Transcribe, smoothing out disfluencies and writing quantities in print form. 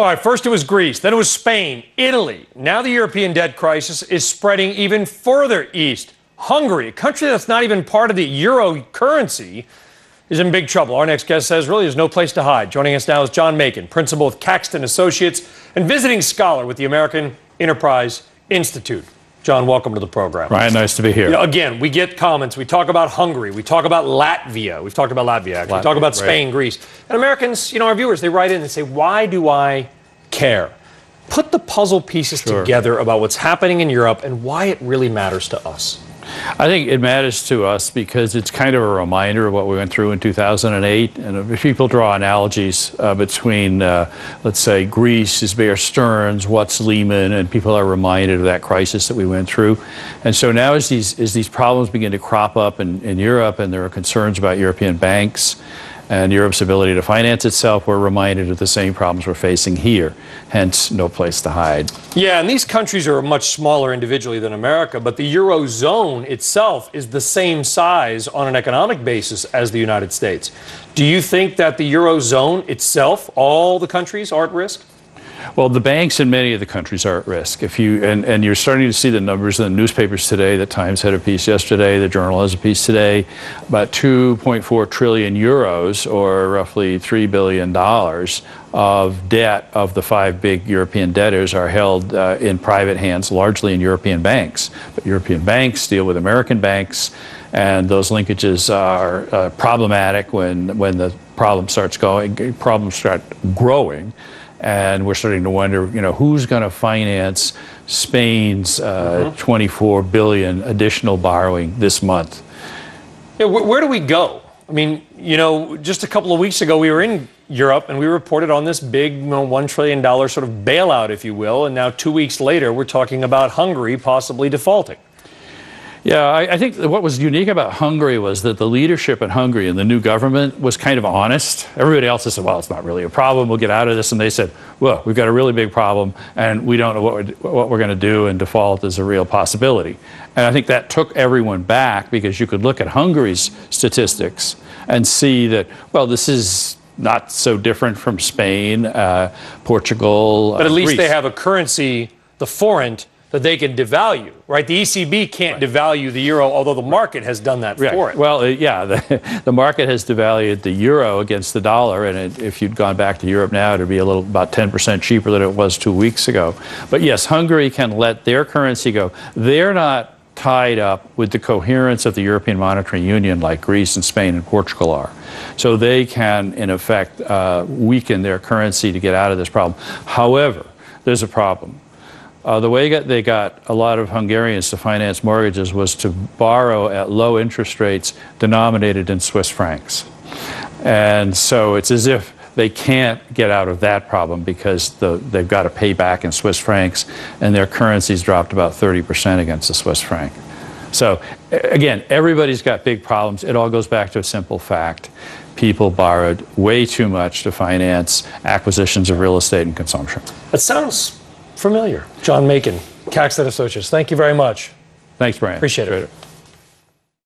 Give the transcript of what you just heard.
All right, first it was Greece, then it was Spain, Italy. Now the European debt crisis is spreading even further east. Hungary, a country that's not even part of the euro currency, is in big trouble. Our next guest says really there's no place to hide. Joining us now is John Makin, principal of Caxton Associates and visiting scholar with the American Enterprise Institute. John, welcome to the program. Ryan, nice to be here. Again, we get comments. We talk about Hungary. We talk about Latvia. We've talked about Latvia, actually. We talk about Spain, right. Greece. And Americans, our viewers, they write in and say, why do I care? Put the puzzle pieces together about what's happening in Europe and why it really matters to us. I think it matters to us because it's kind of a reminder of what we went through in 2008. And if people draw analogies between, let's say, Greece is Bear Stearns, what's Lehman, and people are reminded of that crisis that we went through. And so now as these problems begin to crop up in Europe and there are concerns about European banks and Europe's ability to finance itself, we're reminded of the same problems we're facing here, hence no place to hide. Yeah, and these countries are much smaller individually than America, but the Eurozone itself is the same size on an economic basis as the United States. Do you think that the Eurozone itself, all the countries, are at risk? Well, the banks in many of the countries are at risk. And you're starting to see the numbers in the newspapers today. The Times had a piece yesterday. The Journal has a piece today. About 2.4 trillion euros, or roughly $3 billion, of debt of the 5 big European debtors are held in private hands, largely in European banks. But European banks deal with American banks, and those linkages are problematic when the problems start growing. And we're starting to wonder, who's going to finance Spain's 24 billion additional borrowing this month? Yeah, where do we go? I mean, just a couple of weeks ago, we were in Europe and we reported on this big $1 trillion sort of bailout, if you will. And now 2 weeks later, we're talking about Hungary possibly defaulting. Yeah, I think what was unique about Hungary was that the leadership in Hungary and the new government was kind of honest. Everybody else said, well, it's not really a problem, we'll get out of this. And they said, well, we've got a really big problem and we don't know what we're going to do, and default is a real possibility. And I think that took everyone back, because you could look at Hungary's statistics and see that, well, this is not so different from Spain, Portugal, but at least Greece. They have a currency, the forint, that they can devalue, right? The ECB can't devalue the euro, although the market has done that for it. Well, the market has devalued the euro against the dollar, and if you'd gone back to Europe now, it would be about 10% cheaper than it was 2 weeks ago. But yes, Hungary can let their currency go. They're not tied up with the coherence of the European Monetary Union like Greece and Spain and Portugal are. So they can, in effect, weaken their currency to get out of this problem. However, there's a problem. The way they got a lot of Hungarians to finance mortgages was to borrow at low interest rates denominated in Swiss francs. And so it's as if they can't get out of that problem, because they've got to pay back in Swiss francs, and their currency's dropped about 30% against the Swiss franc. So again, everybody's got big problems. It all goes back to a simple fact. People borrowed way too much to finance acquisitions of real estate and consumption. That sounds familiar. John Makin, Caxton Associates. Thank you very much. Thanks, Brian. Appreciate it.